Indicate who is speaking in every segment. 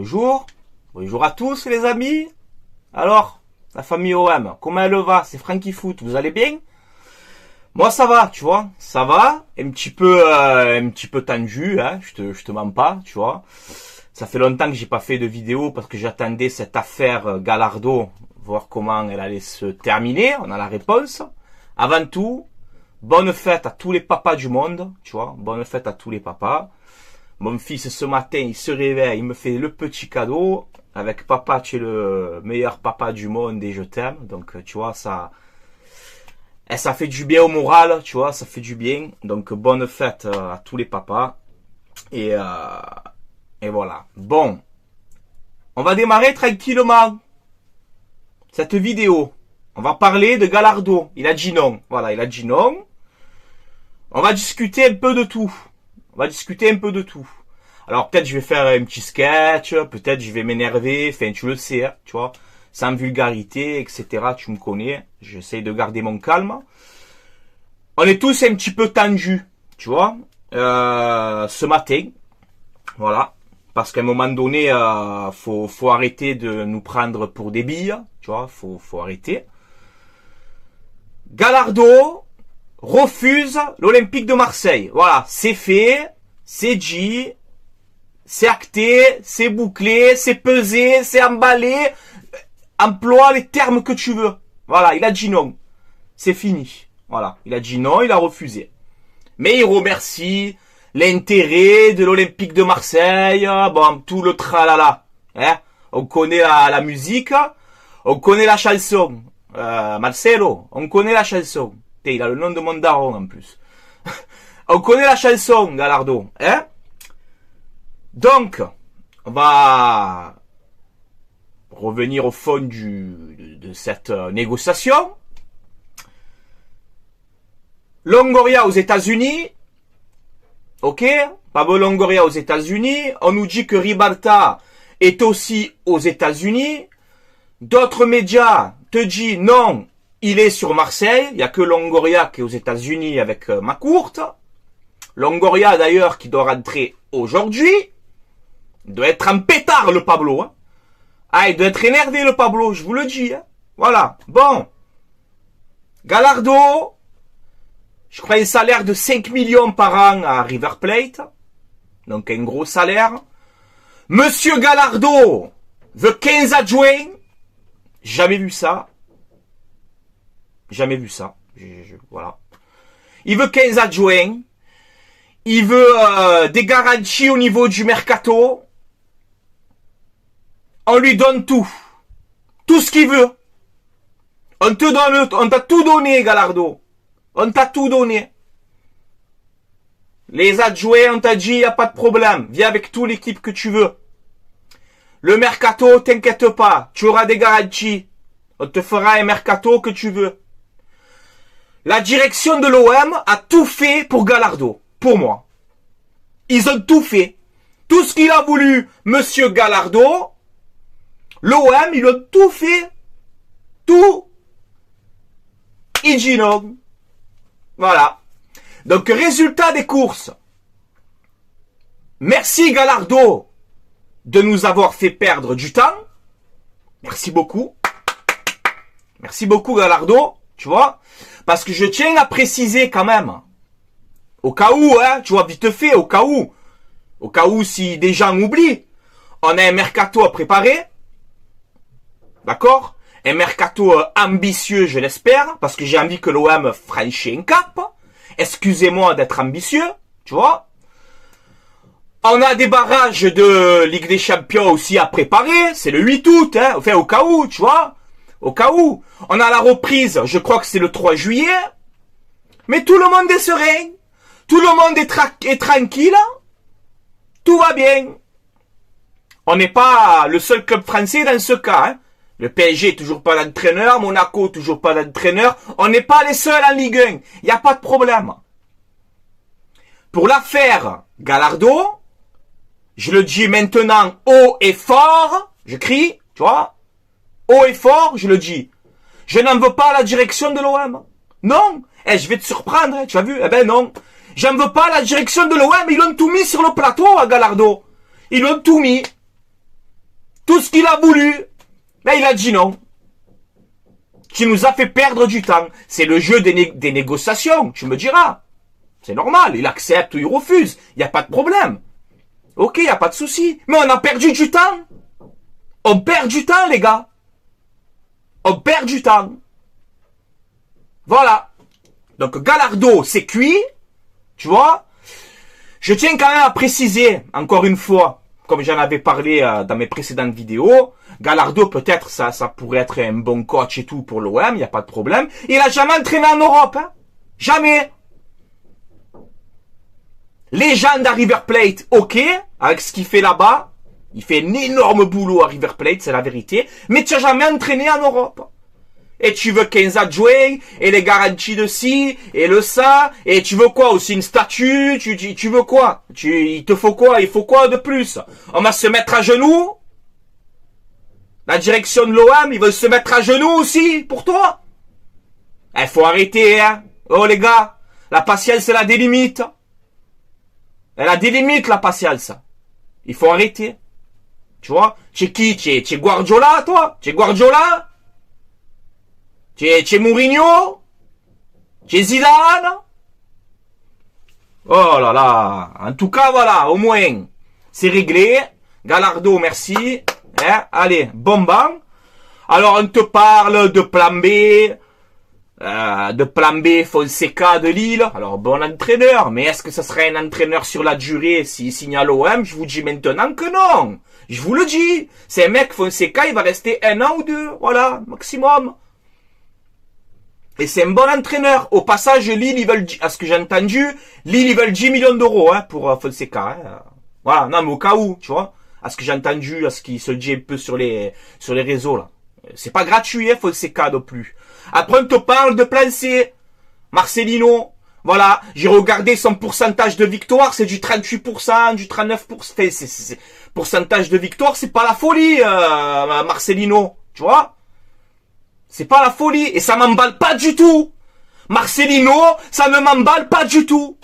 Speaker 1: Bonjour. Bonjour à tous les amis. Alors, la famille OM, comment elle va? C'est Frankie Foot, vous allez bien? Moi ça va, tu vois, ça va, un petit peu tendu, hein, je te mens pas, tu vois. Ça fait longtemps que j'ai pas fait de vidéo parce que j'attendais cette affaire Gallardo, voir comment elle allait se terminer, on a la réponse. Avant tout, bonne fête à tous les papas du monde, tu vois, bonne fête à tous les papas. Mon fils ce matin, il se réveille, il me fait le petit cadeau, avec papa, tu es le meilleur papa du monde et je t'aime, donc tu vois, ça fait du bien au moral, tu vois, ça fait du bien, donc bonne fête à tous les papas, et voilà. Bon, on va démarrer tranquillement cette vidéo. On va parler de Gallardo. Il a dit non. Voilà, il a dit non. On va discuter un peu de tout. Alors peut-être je vais faire un petit sketch, peut-être je vais m'énerver, enfin tu le sais, hein, tu vois, sans vulgarité, etc. Tu me connais, j'essaie de garder mon calme. On est tous un petit peu tendus, tu vois, ce matin, voilà. Parce qu'à un moment donné, faut arrêter de nous prendre pour des billes, tu vois, faut arrêter. Gallardo refuse l'Olympique de Marseille. Voilà, c'est fait, c'est dit, c'est acté, c'est bouclé, c'est pesé, c'est emballé. Emploie les termes que tu veux. Voilà, il a dit non. C'est fini. Voilà, il a dit non, il a refusé. Mais il remercie l'intérêt de l'Olympique de Marseille, bon, tout le tralala. Hein? On connaît la musique, on connaît la chanson. Marcelo, on connaît la chanson. Il a le nom de mon daron en plus. On connaît la chanson, Gallardo. Hein? Donc, on va revenir au fond de cette négociation. Longoria aux États-Unis. Ok, Pablo Longoria aux États-Unis. On nous dit que Ribalta est aussi aux États-Unis. D'autres médias te disent non, il est sur Marseille. Il n'y a que Longoria qui est aux États-Unis avec Macourte. Longoria d'ailleurs qui doit rentrer aujourd'hui. Il doit être en pétard le Pablo. Hein. Ah, il doit être énervé le Pablo, je vous le dis. Hein. Voilà, bon. Gallardo. Je crois un salaire de 5 millions par an à River Plate. Donc un gros salaire. Monsieur Gallardo veut 15 adjoints. Jamais vu ça. Jamais vu ça. Voilà. Il veut 15 adjoints. Il veut des garanties au niveau du mercato. On lui donne tout. Tout ce qu'il veut. On t'a tout donné, Gallardo. On t'a tout donné. Les adjoints, on t'a dit, il n'y a pas de problème. Viens avec toute l'équipe que tu veux. Le mercato, t'inquiète pas. Tu auras des garanties. On te fera un mercato que tu veux. La direction de l'OM a tout fait pour Gallardo. Pour moi. Ils ont tout fait. Tout ce qu'il a voulu, monsieur Gallardo, l'OM, ils ont tout fait. Tout. Il dit non. Voilà. Donc, résultat des courses. Merci Gallardo de nous avoir fait perdre du temps. Merci beaucoup. Merci beaucoup Gallardo, tu vois. Parce que je tiens à préciser quand même. Au cas où, hein, tu vois, vite fait, au cas où si des gens oublient, on a un mercato à préparer. D'accord? Un mercato ambitieux, je l'espère, parce que j'ai envie que l'OM franchisse un cap. Excusez-moi d'être ambitieux, tu vois. On a des barrages de Ligue des Champions aussi à préparer, c'est le 8 août, hein, enfin au cas où, tu vois. Au cas où. On a la reprise, je crois que c'est le 3 juillet. Mais tout le monde est serein. Tout le monde est tranquille. Tout va bien. On n'est pas le seul club français dans ce cas, hein. Le PSG toujours pas d'entraîneur, Monaco toujours pas d'entraîneur. On n'est pas les seuls en Ligue 1. Il n'y a pas de problème. Pour l'affaire Gallardo, je le dis maintenant haut et fort. Je crie, tu vois. Haut et fort, je le dis. Je n'en veux pas à la direction de l'OM. Non. Je vais te surprendre, hein, tu as vu? Eh ben non. J'en veux pas à la direction de l'OM. Ils l'ont tout mis sur le plateau à Gallardo. Ils l'ont tout mis. Tout ce qu'il a voulu, ben il a dit non. Tu nous as fait perdre du temps. C'est le jeu des négociations, tu me diras. C'est normal, il accepte ou il refuse. Il n'y a pas de problème. Ok, il n'y a pas de souci. Mais on a perdu du temps. On perd du temps, les gars. On perd du temps. Voilà. Donc, Gallardo, c'est cuit. Tu vois. Je tiens quand même à préciser, encore une fois, comme j'en avais parlé dans mes précédentes vidéos, Gallardo, peut-être, ça pourrait être un bon coach et tout pour l'OM, il n'y a pas de problème. Il a jamais entraîné en Europe, hein. Jamais. Légende à River Plate, ok, avec ce qu'il fait là-bas. Il fait un énorme boulot à River Plate, c'est la vérité. Mais tu n'as jamais entraîné en Europe. Et tu veux 15 adjoints, et les garanties de ci, et le ça, et tu veux quoi aussi, une statue, tu veux quoi? Il te faut quoi? Il faut quoi de plus? On va se mettre à genoux? La direction de l'OM, ils veulent se mettre à genoux aussi, pour toi? Il faut arrêter, hein. Oh les gars, la patience, elle a des limites. Elle a des limites, la patience. Il faut arrêter. Tu vois? Tu es qui? Tu es Guardiola, toi? Tu es Guardiola? Tu es Mourinho? Tu es Zidane? Oh là là. En tout cas, voilà, au moins, c'est réglé. Gallardo, merci. Hein? Allez, bon bang. Alors, on te parle de plan B, Fonseca de Lille. Alors, bon entraîneur, mais est-ce que ça serait un entraîneur sur la durée s'il signe à l'OM? Je vous dis maintenant que non. Je vous le dis. C'est un mec, Fonseca, il va rester 1 an ou 2. Voilà, maximum. Et c'est un bon entraîneur. Au passage, Lille, ils veulent, à ce que j'ai entendu, Lille, ils veulent 10 millions d'euros, hein, pour Fonseca, hein. Voilà, non, mais au cas où, tu vois. À ce que j'ai entendu, à ce qui se dit un peu sur les réseaux, là. C'est pas gratuit, hein, Fonseca non plus. Après, on te parle de plan C. Marcelino. Voilà. J'ai regardé son pourcentage de victoire. C'est du 38%, du 39%. Pourcentage de victoire, c'est pas la folie, Marcelino. Tu vois? C'est pas la folie. Et ça m'emballe pas du tout. Marcelino, ça ne m'emballe pas du tout.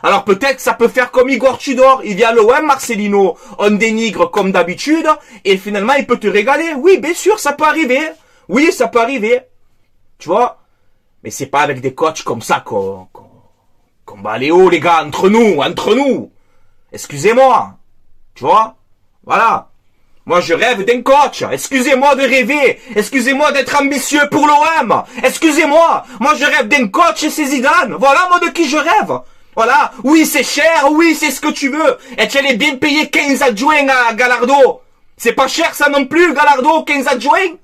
Speaker 1: Alors peut-être ça peut faire comme Igor Tudor. Il vient à l'OM, Marcelino. On dénigre comme d'habitude. Et finalement, il peut te régaler. Oui, bien sûr, ça peut arriver. Oui, ça peut arriver. Tu vois? Mais c'est pas avec des coachs comme ça qu'on va aller haut, les gars, entre nous. Excusez-moi. Tu vois? Voilà. Moi, je rêve d'un coach. Excusez-moi de rêver. Excusez-moi d'être ambitieux pour l'OM. Excusez-moi. Moi, je rêve d'un coach et c'est Zidane. Voilà, moi, de qui je rêve. Voilà. Oui, c'est cher. Oui, c'est ce que tu veux. Et tu allais bien payer 15 adjoints à Gallardo. C'est pas cher, ça non plus, Gallardo, 15 adjoints.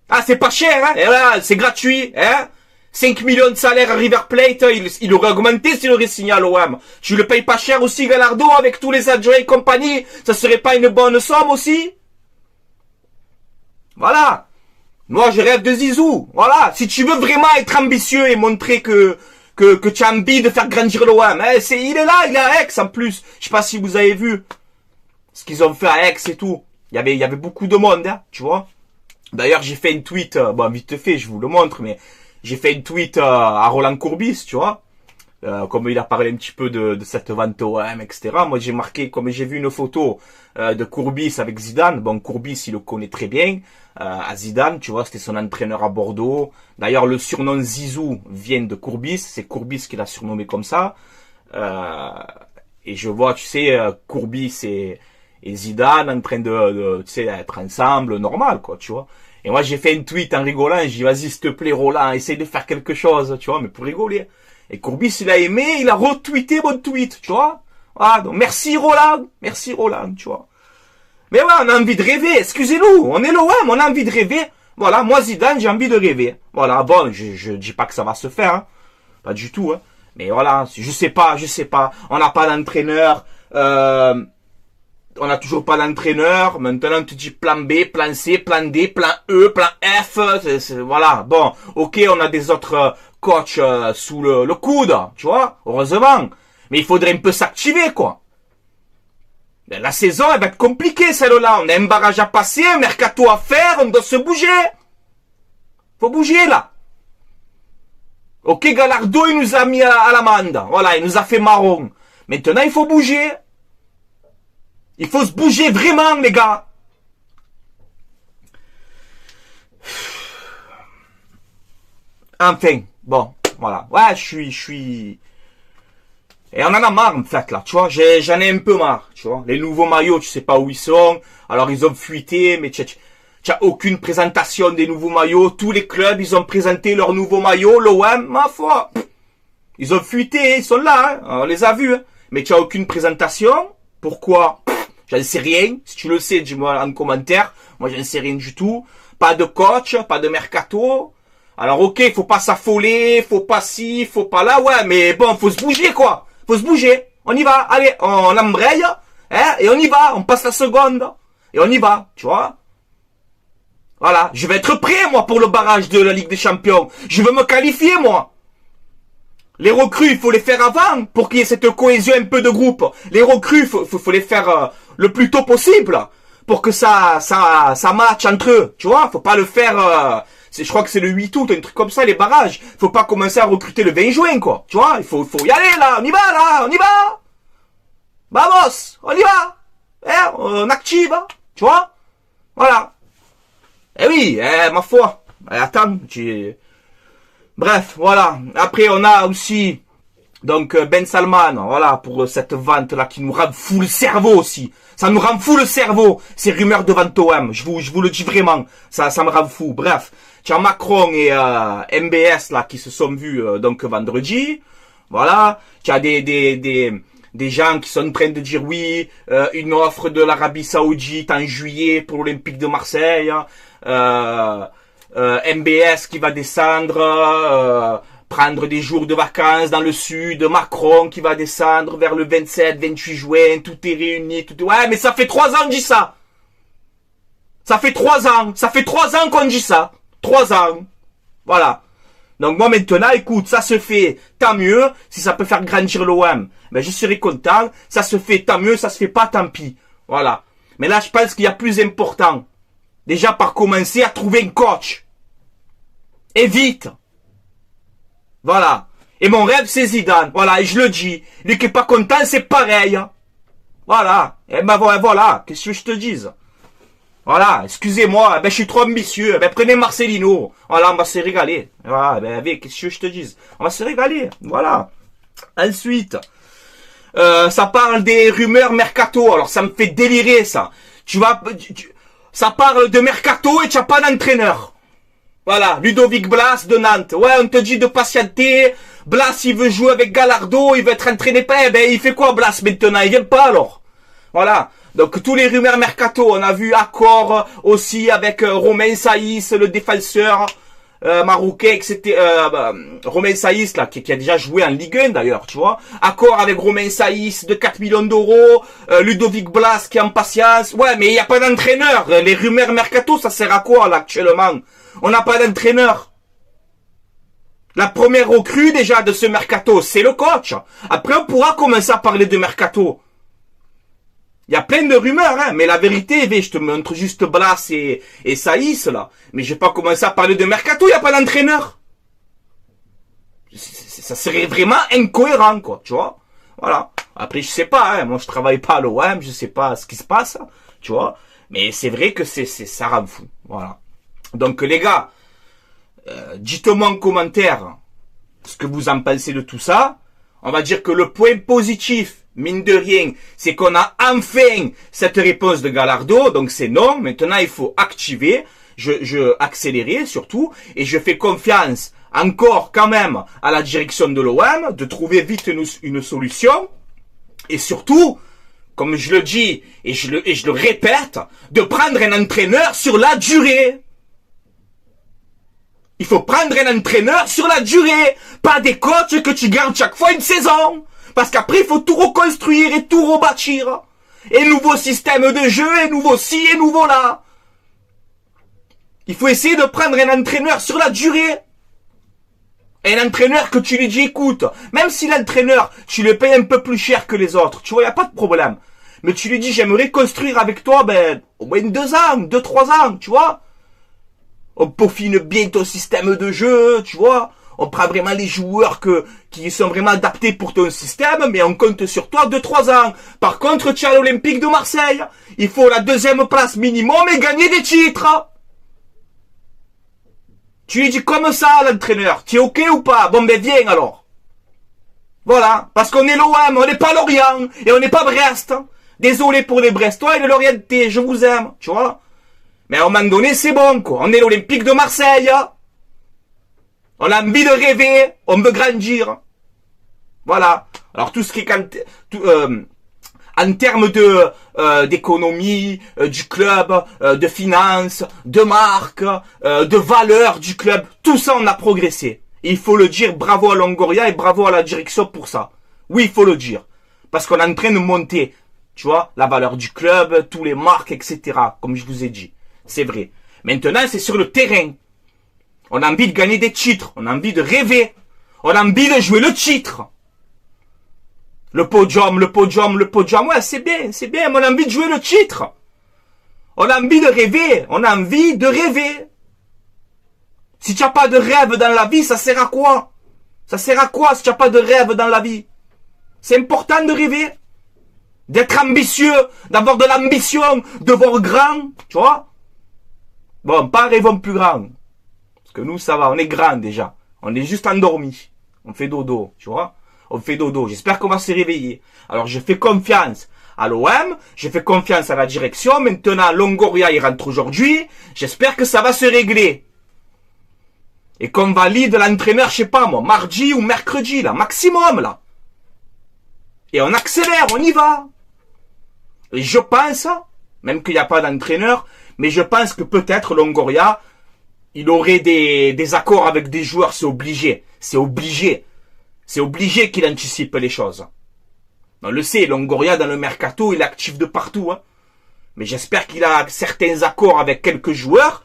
Speaker 1: Ah, c'est pas cher, hein. Et là, c'est gratuit, hein. 5 millions de salaire à River Plate, il aurait augmenté s'il aurait signé à l'OM. Tu le payes pas cher aussi, Gallardo, avec tous les adjoints et compagnie. Ça serait pas une bonne somme aussi? Voilà. Moi, je rêve de Zizou. Voilà. Si tu veux vraiment être ambitieux et montrer que tu as envie de faire grandir l'OM, hein, il est là, il est à Aix, en plus. Je sais pas si vous avez vu ce qu'ils ont fait à Aix et tout. Il y avait beaucoup de monde, hein, tu vois. D'ailleurs, j'ai fait une tweet, bon, vite fait, je vous le montre, mais j'ai fait une tweet à Roland Courbis, tu vois. Comme il a parlé un petit peu de cette vente OM, etc. Moi, j'ai marqué, comme j'ai vu une photo de Courbis avec Zidane. Bon, Courbis, il le connaît très bien. À Zidane, tu vois, c'était son entraîneur à Bordeaux. D'ailleurs, le surnom Zizou vient de Courbis. C'est Courbis qui l'a surnommé comme ça. Et je vois, tu sais, Courbis et Zidane en train de tu sais, être ensemble, normal, quoi, tu vois. Et moi, j'ai fait une tweet en rigolant, j'ai dit, vas-y, s'il te plaît, Roland, essaye de faire quelque chose, tu vois, mais pour rigoler. Et Courbis, il a aimé, il a retweeté mon tweet, tu vois. Voilà, donc, merci Roland, tu vois. Mais ouais, on a envie de rêver, excusez-nous, on est l'OM, on a envie de rêver. Voilà, moi, Zidane, j'ai envie de rêver. Voilà, bon, je dis pas que ça va se faire, hein. Pas du tout, hein. Mais voilà, je sais pas, on n'a pas d'entraîneur, on n'a toujours pas d'entraîneur. Maintenant, on te dit plan B, plan C, plan D, plan E, plan F. Voilà. Bon, ok, on a des autres coachs sous le coude, tu vois, heureusement. Mais il faudrait un peu s'activer, quoi. La saison, elle va être compliquée, celle-là. On a un barrage à passer, un mercato à faire, on doit se bouger. Faut bouger, là. Ok, Gallardo, il nous a mis à l'amende. Voilà, il nous a fait marron. Maintenant, il faut bouger. Il faut se bouger vraiment, les gars. Enfin, bon, voilà. Ouais, je suis... Et on en a marre, en fait, là, tu vois. J'en ai un peu marre, tu vois. Les nouveaux maillots, tu sais pas où ils sont. Alors, ils ont fuité, mais tu as aucune présentation des nouveaux maillots. Tous les clubs, ils ont présenté leurs nouveaux maillots. L'OM, ma foi, ils ont fuité, ils sont là, hein. On les a vus, hein. Mais tu as aucune présentation. Pourquoi? J'en sais rien. Si tu le sais, dis-moi en commentaire. Moi, j'en sais rien du tout. Pas de coach, pas de mercato. Alors, ok, faut pas s'affoler, faut pas ci, faut pas là, ouais, mais bon, faut se bouger, quoi. Faut se bouger. On y va. Allez, on embraye, hein, et on y va. On passe la seconde. Et on y va, tu vois. Voilà. Je vais être prêt, moi, pour le barrage de la Ligue des Champions. Je veux me qualifier, moi. Les recrues, il faut les faire avant, pour qu'il y ait cette cohésion un peu de groupe. Les recrues, faut les faire le plus tôt possible, pour que ça matche entre eux, tu vois. Faut pas le faire, je crois que c'est le 8 août, un truc comme ça, les barrages. Faut pas commencer à recruter le 20 juin, quoi. Tu vois, il faut y aller, là, on y va, là, on y va. Vamos, on y va. Hein, on active, tu vois. Voilà. Eh oui, ma foi. Attends, bref, voilà. Après, on a aussi, donc, Ben Salman, voilà, pour cette vente-là qui nous rend fou le cerveau aussi. Ça nous rend fou le cerveau, ces rumeurs de vente OM. Je vous le dis vraiment. Ça me rend fou. Bref. Tu as Macron et MBS, là, qui se sont vus, donc, vendredi. Voilà. Tu as des gens qui sont en train de dire oui, une offre de l'Arabie Saoudite en juillet pour l'Olympique de Marseille. MBS qui va descendre, prendre des jours de vacances dans le sud, Macron qui va descendre vers le 27-28 juin, tout est réuni, Ouais, mais ça fait 3 ans que je dis ça. Ça fait 3 ans qu'on dit ça. 3 ans. Voilà. Donc moi maintenant, écoute, ça se fait, tant mieux, si ça peut faire grandir l'OM, ben je serai content, ça se fait, tant mieux, ça se fait pas, tant pis. Voilà. Mais là, je pense qu'il y a plus important. Déjà par commencer à trouver un coach. Et vite. Voilà. Et mon rêve, c'est Zidane. Voilà, et je le dis. Lui qui est pas content, c'est pareil. Voilà. Et ben voilà, qu'est-ce que je te dise? Voilà, excusez-moi, ben je suis trop ambitieux. Ben prenez Marcelino. Voilà, on va se régaler. Voilà, ben qu'est-ce que je te dise? On va se régaler. Voilà. Ensuite, ça parle des rumeurs mercato. Alors ça me fait délirer ça. Ça parle de mercato et tu n'as pas d'entraîneur. Voilà, Ludovic Blas de Nantes. Ouais, on te dit de patienter. Blas, il veut jouer avec Gallardo, il veut être entraîné pas. Ben, il fait quoi, Blas, maintenant? Il vient pas, alors. Voilà. Donc, tous les rumeurs mercato. On a vu accord aussi avec Romain Saïs, le défenseur marocain, etc. Romain Saïs, là, qui a déjà joué en Ligue 1, d'ailleurs, tu vois. Accord avec Romain Saïs de 4 millions d'euros. Ludovic Blas qui est en patience. Ouais, mais il n'y a pas d'entraîneur. Les rumeurs mercato, ça sert à quoi, là, actuellement? On n'a pas d'entraîneur. La première recrue, déjà, de ce mercato, c'est le coach. Après, on pourra commencer à parler de mercato. Il y a plein de rumeurs, hein, mais la vérité, je te montre juste Blas et Saïs, là. Mais je vais pas commencer à parler de mercato, il n'y a pas d'entraîneur. Ça serait vraiment incohérent, quoi, tu vois. Voilà. Après, je sais pas, hein, moi je travaille pas à l'OM, je sais pas ce qui se passe, tu vois. Mais c'est vrai que ça rend fou. Voilà. Donc les gars, dites-moi en commentaire ce que vous en pensez de tout ça. On va dire que le point positif, mine de rien, c'est qu'on a enfin cette réponse de Gallardo. Donc c'est non. Maintenant, il faut activer. Je accélérer surtout. Et je fais confiance encore quand même à la direction de l'OM de trouver vite une solution. Et surtout, comme je le dis et je le répète, de prendre un entraîneur sur la durée. Il faut prendre un entraîneur sur la durée, pas des coachs que tu gardes chaque fois une saison. Parce qu'après, il faut tout reconstruire et tout rebâtir. Et nouveau système de jeu, et nouveau ci, et nouveau là. Il faut essayer de prendre un entraîneur sur la durée. Un entraîneur que tu lui dis, écoute, même si l'entraîneur, tu le payes un peu plus cher que les autres, tu vois, il n'y a pas de problème. Mais tu lui dis, j'aimerais construire avec toi, au moins 2 ans, 2-3 ans, tu vois. On peaufine bien ton système de jeu, tu vois. On prend vraiment les joueurs qui sont vraiment adaptés pour ton système, mais on compte sur toi 2-3 ans. Par contre, tu as l'Olympique de Marseille. Il faut la 2e place minimum et gagner des titres. Tu lui dis comme ça à l'entraîneur. Tu es ok ou pas? Bon ben viens alors. Voilà. Parce qu'on est l'OM, on n'est pas Lorient. Et on n'est pas Brest. Désolé pour les Brestois et les Lorientais. Je vous aime. Tu vois? Mais à un moment donné, c'est bon, quoi. On est l'Olympique de Marseille. On a envie de rêver. On veut grandir. Voilà. Alors tout ce qui est en termes de d'économie, du club, de finances, de marque, de valeur du club, tout ça on a progressé. Et il faut le dire, bravo à Longoria et bravo à la direction pour ça. Oui, il faut le dire. Parce qu'on est en train de monter, tu vois, la valeur du club, tous les marques, etc. Comme je vous ai dit. C'est vrai. Maintenant, c'est sur le terrain. On a envie de gagner des titres. On a envie de rêver. On a envie de jouer le titre. Le podium. Ouais, c'est bien. Mais on a envie de jouer le titre. On a envie de rêver. On a envie de rêver. Si tu n'as pas de rêve dans la vie, ça sert à quoi? Ça sert à quoi si tu n'as pas de rêve dans la vie? C'est important de rêver. D'être ambitieux. D'avoir de l'ambition. De voir grand. Tu vois? Bon, pas rêvons plus grand. Parce que nous, ça va. On est grand déjà. On est juste endormi. On fait dodo. Tu vois? On fait dodo. J'espère qu'on va se réveiller. Alors, je fais confiance à l'OM. Je fais confiance à la direction. Maintenant, Longoria, il rentre aujourd'hui. J'espère que ça va se régler. Et qu'on valide l'entraîneur, je sais pas moi, mardi ou mercredi, là. Maximum, là. Et on accélère, on y va. Et je pense, même qu'il n'y a pas d'entraîneur, mais je pense que peut-être Longoria, il aurait des accords avec des joueurs, c'est obligé. C'est obligé. C'est obligé qu'il anticipe les choses. On le sait, Longoria, dans le mercato, il est actif de partout. Hein. Mais j'espère qu'il a certains accords avec quelques joueurs.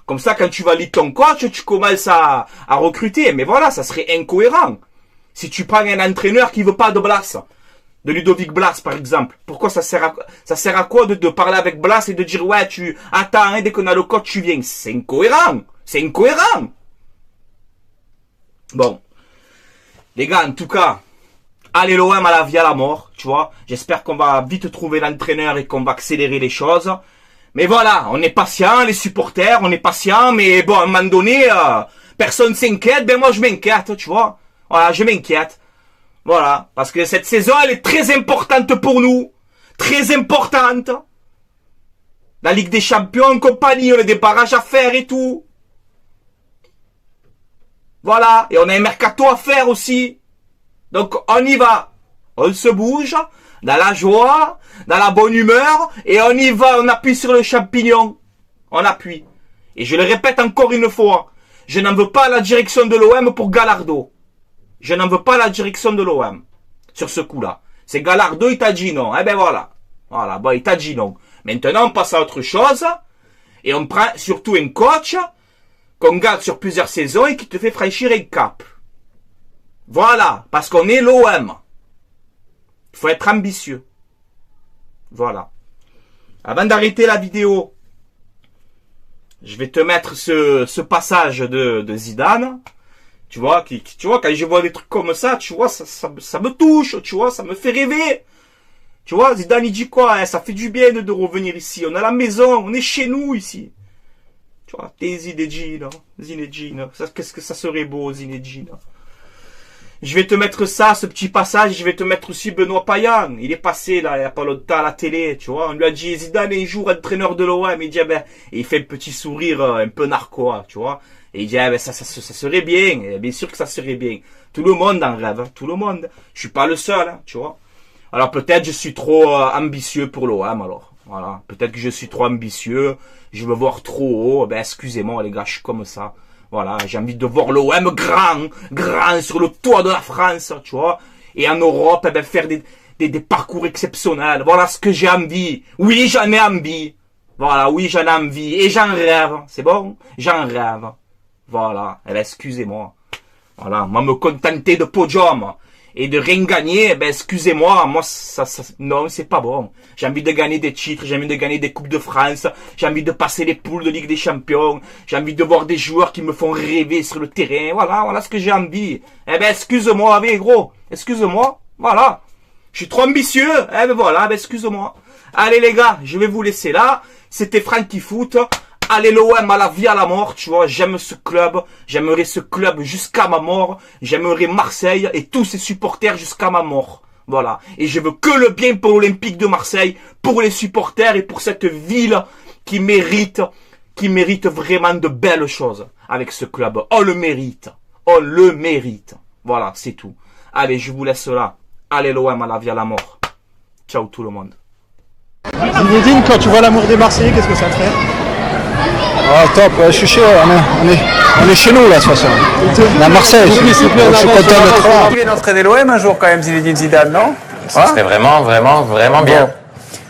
Speaker 1: Comme ça, quand tu valides ton coach, tu commences à recruter. Mais voilà, ça serait incohérent. Si tu prends un entraîneur qui veut pas de Blas, de Ludovic Blas, par exemple, pourquoi ça sert à quoi de parler avec Blas et de dire, ouais, tu attends, hein, dès qu'on a le coach, tu viens. C'est incohérent. C'est incohérent. Bon. Les gars, en tout cas, allez l'OM à la vie à la mort, tu vois. J'espère qu'on va vite trouver l'entraîneur et qu'on va accélérer les choses. Mais voilà, on est patient, les supporters, on est patient, mais bon, à un moment donné, personne s'inquiète, ben moi je m'inquiète, tu vois. Voilà, je m'inquiète. Voilà, parce que cette saison, elle est très importante pour nous. Très importante. La Ligue des Champions, compagnie, on a des barrages à faire et tout. Voilà, et on a un mercato à faire aussi. Donc, on y va. On se bouge, dans la joie, dans la bonne humeur, et on y va, on appuie sur le champignon. On appuie. Et je le répète encore une fois, je n'en veux pas à la direction de l'OM pour Gallardo. Je n'en veux pas à la direction de l'OM. Sur ce coup-là. C'est Gallardo, il t'a dit non. Eh ben voilà. Voilà, bon, il t'a dit non. Maintenant, on passe à autre chose, et on prend surtout un coach qu'on garde sur plusieurs saisons et qui te fait franchir un cap. Voilà, parce qu'on est l'OM. Il faut être ambitieux. Voilà. Avant d'arrêter la vidéo, je vais te mettre ce passage de Zidane. Tu vois, tu vois, quand je vois des trucs comme ça, tu vois, ça me touche, tu vois, ça me fait rêver. Tu vois, Zidane, il dit quoi, hein, ça fait du bien de revenir ici. On a la maison, on est chez nous ici. Tu vois, t'es Zinedine. Qu'est-ce que ça serait beau, Zinedine. Je vais te mettre ça, ce petit passage, je vais te mettre aussi Benoît Payan. Il est passé, là, il n'y a pas longtemps à la télé, tu vois. On lui a dit, Zidane, un jour, entraîneur de l'OM. Il dit, ben, et il fait un petit sourire, un peu narquois, tu vois. Et il dit, ben, ça serait bien. Et bien sûr que ça serait bien. Tout le monde en rêve, hein, tout le monde. Je suis pas le seul, hein, tu vois. Alors peut-être je suis trop ambitieux pour l'OM, alors. Voilà. Peut-être que je suis trop ambitieux. Je veux voir trop haut. Ben, excusez-moi, les gars, je suis comme ça. Voilà, j'ai envie de voir l'OM grand sur le toit de la France, tu vois. Et en Europe, eh ben, faire des parcours exceptionnels. Voilà ce que j'ai envie. Oui, j'en ai envie. Voilà, oui, j'en ai envie. Et j'en rêve. C'est bon? J'en rêve. Voilà. Eh ben, excusez-moi. Voilà, moi me contenter de podium et de rien gagner, ben excusez-moi, moi non, c'est pas bon. J'ai envie de gagner des titres, j'ai envie de gagner des coupes de France, j'ai envie de passer les poules de Ligue des Champions, j'ai envie de voir des joueurs qui me font rêver sur le terrain. Voilà ce que j'ai envie. Eh ben excuse-moi, avec gros, excuse-moi. Voilà. Je suis trop ambitieux. Eh ben voilà, ben excuse-moi. Allez les gars, je vais vous laisser là. C'était Franky Foot. allez l'OM à la vie, à la mort, tu vois. J'aime ce club. J'aimerais ce club jusqu'à ma mort. J'aimerais Marseille et tous ses supporters jusqu'à ma mort. Voilà. Et je veux que le bien pour l'Olympique de Marseille, pour les supporters et pour cette ville qui mérite vraiment de belles choses avec ce club. On le mérite. On le mérite. Voilà, c'est tout. Allez, je vous laisse là. Allez l'OM à la vie, à la mort. Ciao tout le monde.
Speaker 2: Zinedine, quand tu vois l'amour des Marseillais, qu'est-ce que ça te fait?
Speaker 3: Ah, top, ouais, je suis chaud, on est chez nous là de toute façon. On est à Marseille, je suis content d'être là.
Speaker 4: Il est d'entraîner l'OM un jour quand même, Zinedine Zidane, non?
Speaker 5: Ça serait vraiment bien.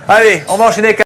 Speaker 4: Allez, on va enchaîner avec